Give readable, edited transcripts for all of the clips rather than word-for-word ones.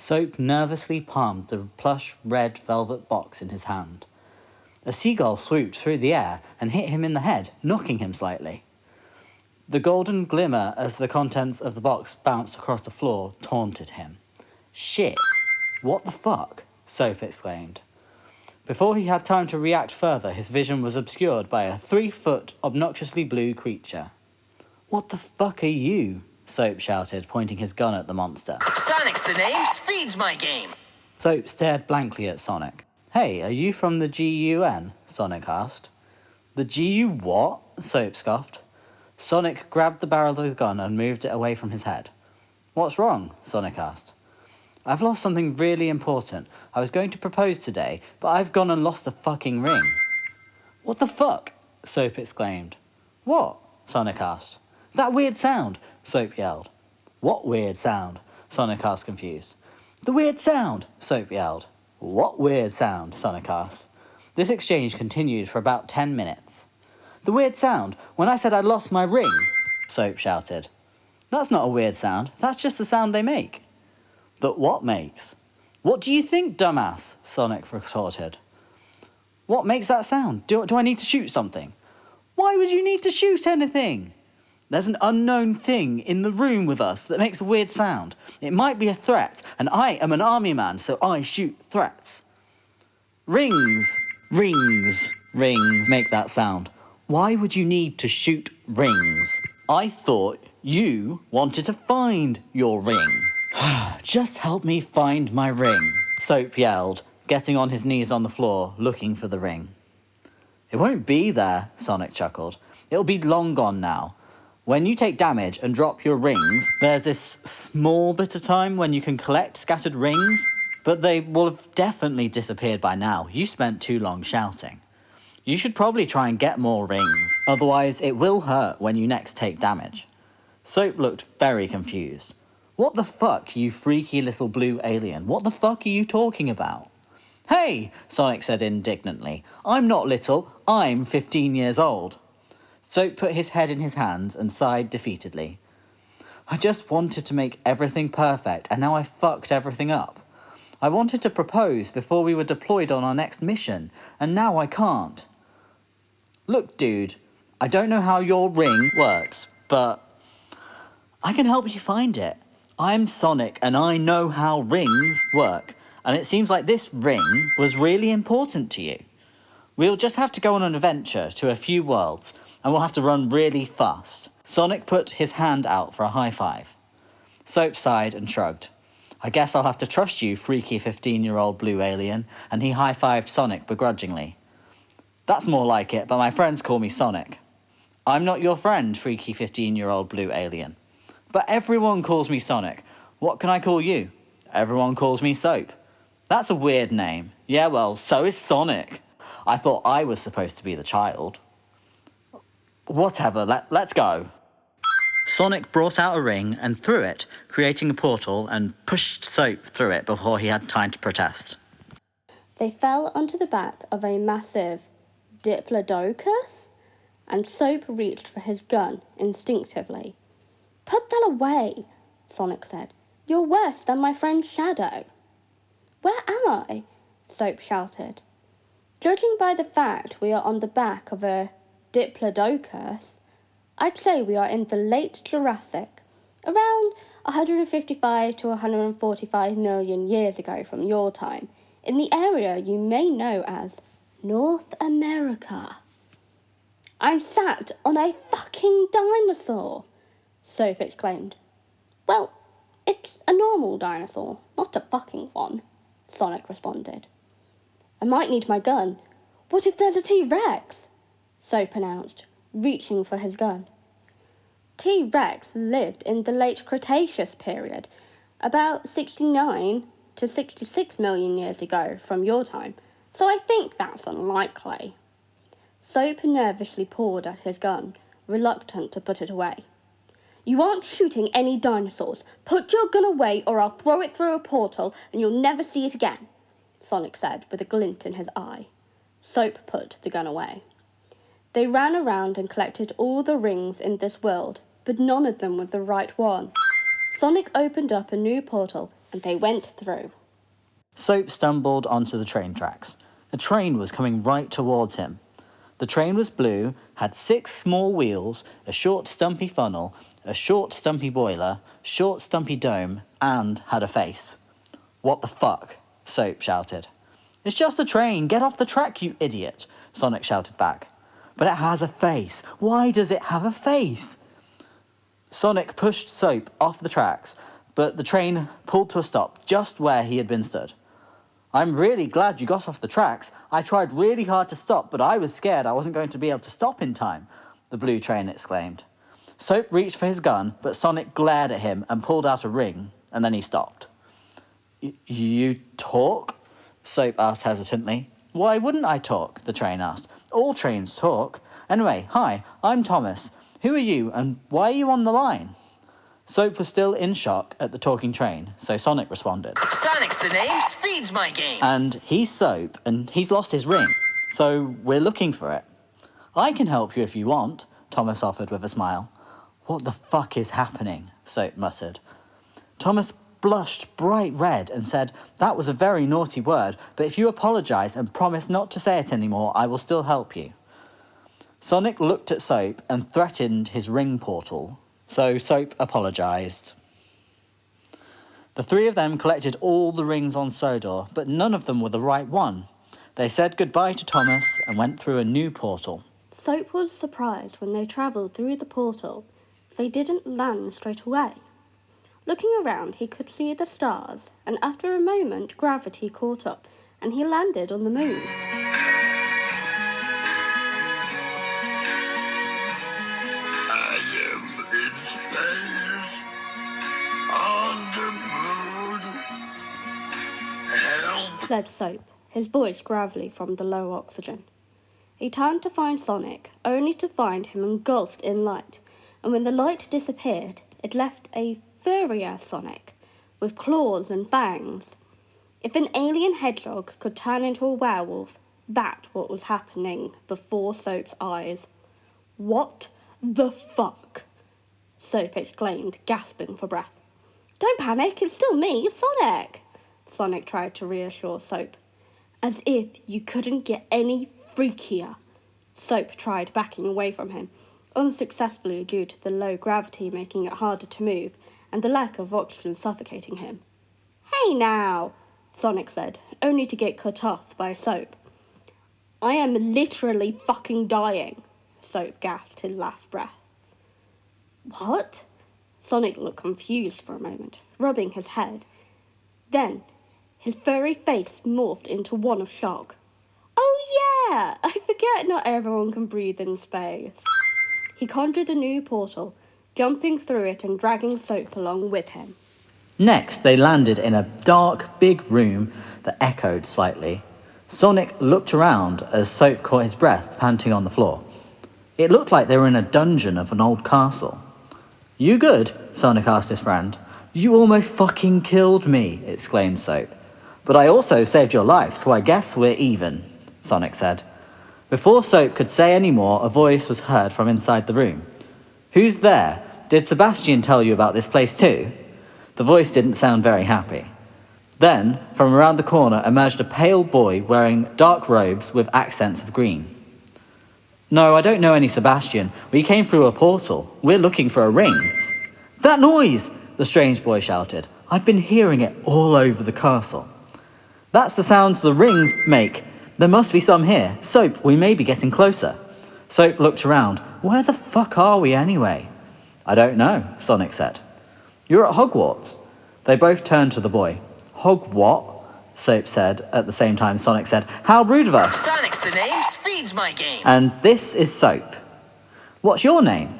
Soap nervously palmed the plush red velvet box in his hand. A seagull swooped through the air and hit him in the head, knocking him slightly. The golden glimmer as the contents of the box bounced across the floor taunted him. "Shit! What the fuck?" Soap exclaimed. Before he had time to react further, his vision was obscured by a 3-foot, obnoxiously blue creature. "What the fuck are you?" Soap shouted, pointing his gun at the monster. "Sonic's the name, speed's my game." Soap stared blankly at Sonic. "Hey, are you from the GUN?" Sonic asked. "The GU what?" Soap scoffed. Sonic grabbed the barrel of the gun and moved it away from his head. "What's wrong?" Sonic asked. "I've lost something really important. I was going to propose today, but I've gone and lost the fucking ring." "What the fuck?" Soap exclaimed. "What?" Sonic asked. "That weird sound!" Soap yelled. "What weird sound?" Sonic asked, confused. "The weird sound!" Soap yelled. "What weird sound?" Sonic asked. This exchange continued for about 10 minutes. "The weird sound, when I said I lost my ring!" Soap shouted. "That's not a weird sound, that's just the sound they make." "That what makes?" "What do you think, dumbass?" Sonic retorted. "What makes that sound? Do I need to shoot something?" "Why would you need to shoot anything?" "There's an unknown thing in the room with us that makes a weird sound. It might be a threat, and I am an army man, so I shoot threats." "Rings, rings, rings make that sound. Why would you need to shoot rings?" "I thought you wanted to find your ring." "Just help me find my ring," Soap yelled, getting on his knees on the floor, looking for the ring. "It won't be there," Sonic chuckled. "It'll be long gone now. When you take damage and drop your rings, there's this small bit of time when you can collect scattered rings, but they will have definitely disappeared by now. You spent too long shouting. You should probably try and get more rings, otherwise it will hurt when you next take damage." Soap looked very confused. "What the fuck, you freaky little blue alien? What the fuck are you talking about?" "Hey," Sonic said indignantly, "I'm not little, I'm 15 years old." Soap put his head in his hands and sighed defeatedly. "I just wanted to make everything perfect, and now I fucked everything up. I wanted to propose before we were deployed on our next mission, and now I can't. Look, dude, I don't know how your ring works, but I can help you find it. I'm Sonic, and I know how rings work, and it seems like this ring was really important to you. We'll just have to go on an adventure to a few worlds, and we'll have to run really fast." Sonic put his hand out for a high five. Soap sighed and shrugged. "I guess I'll have to trust you, freaky 15-year-old blue alien," and he high-fived Sonic begrudgingly. "That's more like it, but my friends call me Sonic." "I'm not your friend, freaky 15-year-old blue alien." "But everyone calls me Sonic. What can I call you?" "Everyone calls me Soap." "That's a weird name." "Yeah, well, so is Sonic." "I thought I was supposed to be the child." "Whatever, let's go." Sonic brought out a ring and threw it, creating a portal, and pushed Soap through it before he had time to protest. They fell onto the back of a massive diplodocus, and Soap reached for his gun instinctively. "Put that away," Sonic said. "You're worse than my friend Shadow." "Where am I?" Soap shouted. "Judging by the fact we are on the back of a diplodocus, I'd say we are in the late Jurassic, around 155 to 145 million years ago from your time, in the area you may know as North America." "I'm sat on a fucking dinosaur," Soap exclaimed. "Well, it's a normal dinosaur, not a fucking one," Sonic responded. "I might need my gun. What if there's a T-Rex?" Soap announced, reaching for his gun. T-Rex lived in the late Cretaceous period, about 69 to 66 million years ago from your time, so I think that's unlikely. Soap nervously pawed at his gun, reluctant to put it away. "You aren't shooting any dinosaurs. Put your gun away or I'll throw it through a portal and you'll never see it again," Sonic said with a glint in his eye. Soap put the gun away. They ran around and collected all the rings in this world, but none of them were the right one. Sonic opened up a new portal and they went through. Soap stumbled onto the train tracks. A train was coming right towards him. The train was blue, had 6 small wheels, a short stumpy funnel, a short stumpy boiler, short stumpy dome, and had a face. "What the fuck?" Soap shouted. "It's just a train, get off the track, you idiot," Sonic shouted back. "But it has a face. Why does it have a face?" Sonic pushed Soap off the tracks, but the train pulled to a stop just where he had been stood. "I'm really glad you got off the tracks. I tried really hard to stop, but I was scared I wasn't going to be able to stop in time," the blue train exclaimed. Soap reached for his gun, but Sonic glared at him and pulled out a ring, and then he stopped. You talk?" Soap asked hesitantly. "Why wouldn't I talk?" the train asked. "All trains talk. Anyway, hi, I'm Thomas. Who are you, and why are you on the line?" Soap was still in shock at the talking train, so Sonic responded. Sonic's the name, speed's my game. "And he's Soap, and he's lost his ring, so we're looking for it." "I can help you if you want," Thomas offered with a smile. "What the fuck is happening?" Soap muttered. Thomas blushed bright red and said, "That was a very naughty word, but if you apologise and promise not to say it anymore, I will still help you." Sonic looked at Soap and threatened his ring portal, so Soap apologised. The 3 of them collected all the rings on Sodor, but none of them were the right one. They said goodbye to Thomas and went through a new portal. Soap was surprised when they travelled through the portal. They didn't land straight away. Looking around, he could see the stars, and after a moment, gravity caught up, and he landed on the moon. I am in space, on the moon. Help! Said Soap, his voice gravelly from the low oxygen. He turned to find Sonic, only to find him engulfed in light, and when the light disappeared, it left a furrier Sonic, with claws and fangs. If an alien hedgehog could turn into a werewolf, that's what was happening before Soap's eyes. "What the fuck?" Soap exclaimed, gasping for breath. "Don't panic, it's still me, Sonic," Sonic tried to reassure Soap. "As if you couldn't get any freakier." Soap tried backing away from him, unsuccessfully due to the low gravity making it harder to move and the lack of oxygen suffocating him. "Hey now," Sonic said, only to get cut off by Soap. "I am literally fucking dying," Soap gasped in last breath. "What?" Sonic looked confused for a moment, rubbing his head. Then his furry face morphed into one of shock. "Oh yeah, I forget not everyone can breathe in space." He conjured a new portal, jumping through it and dragging Soap along with him. Next, they landed in a dark, big room that echoed slightly. Sonic looked around as Soap caught his breath, panting on the floor. It looked like they were in a dungeon of an old castle. "You good?" Sonic asked his friend. "You almost fucking killed me," exclaimed Soap. "But I also saved your life, so I guess we're even," Sonic said. Before Soap could say any more, a voice was heard from inside the room. "Who's there? Did Sebastian tell you about this place too?" The voice didn't sound very happy. Then, from around the corner emerged a pale boy wearing dark robes with accents of green. "No, I don't know any Sebastian. We came through a portal. We're looking for a ring." "That noise!" the strange boy shouted. "I've been hearing it all over the castle." "That's the sounds the rings make. There must be some here. Soap, we may be getting closer." Soap looked around. "Where the fuck are we anyway?" "I don't know," Sonic said. "You're at Hogwarts." They both turned to the boy. "Hog what?" Soap said at the same time Sonic said, "How rude of us." Sonic's the name, speed's my game. "And this is Soap." "What's your name?"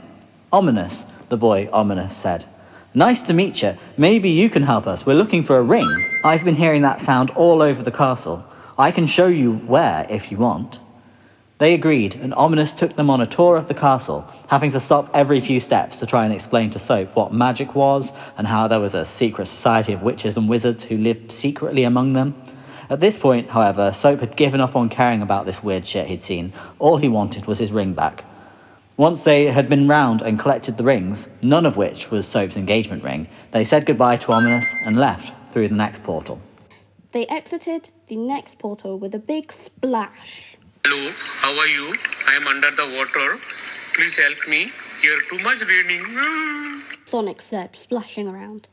"Ominous," the boy ominous said. "Nice to meet you. Maybe you can help us. We're looking for a ring. I've been hearing that sound all over the castle. I can show you where if you want." They agreed, and Ominous took them on a tour of the castle, having to stop every few steps to try and explain to Soap what magic was and how there was a secret society of witches and wizards who lived secretly among them. At this point, however, Soap had given up on caring about this weird shit he'd seen. All he wanted was his ring back. Once they had been round and collected the rings, none of which was Soap's engagement ring, they said goodbye to Ominous and left, through the next portal. They exited the next portal with a big splash. Hello, how are you? I am under the water. Please help me. Here too much raining. Sonic said, splashing around.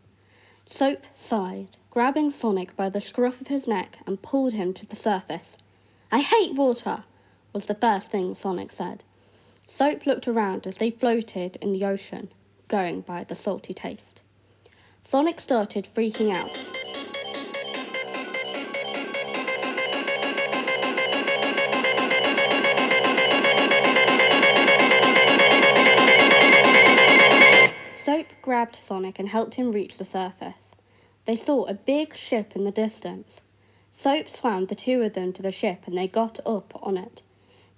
Soap sighed, grabbing Sonic by the scruff of his neck and pulled him to the surface. I hate water, was the first thing Sonic said. Soap looked around as they floated in the ocean, going by the salty taste. Sonic started freaking out. Soap grabbed Sonic and helped him reach the surface. They saw a big ship in the distance. Soap swam the two of them to the ship and they got up on it.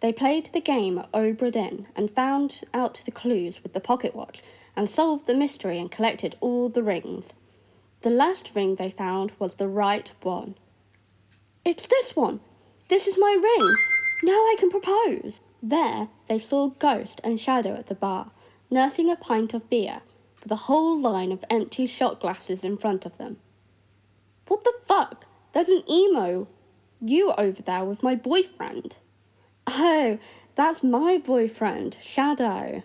They played the game Obra Dinn and found out the clues with the pocket watch and solved the mystery and collected all the rings. The last ring they found was the right one. It's this one! This is my ring! Now I can propose! There they saw Ghost and Shadow at the bar, nursing a pint of beer, with a whole line of empty shot glasses in front of them. What the fuck? There's an emo! You over there with my boyfriend. Oh, that's my boyfriend, Shadow.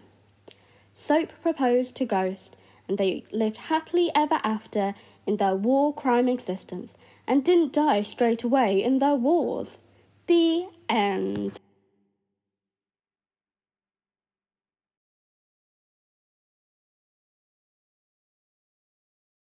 Soap proposed to Ghost, and they lived happily ever after in their war crime existence, and didn't die straight away in their wars. The end.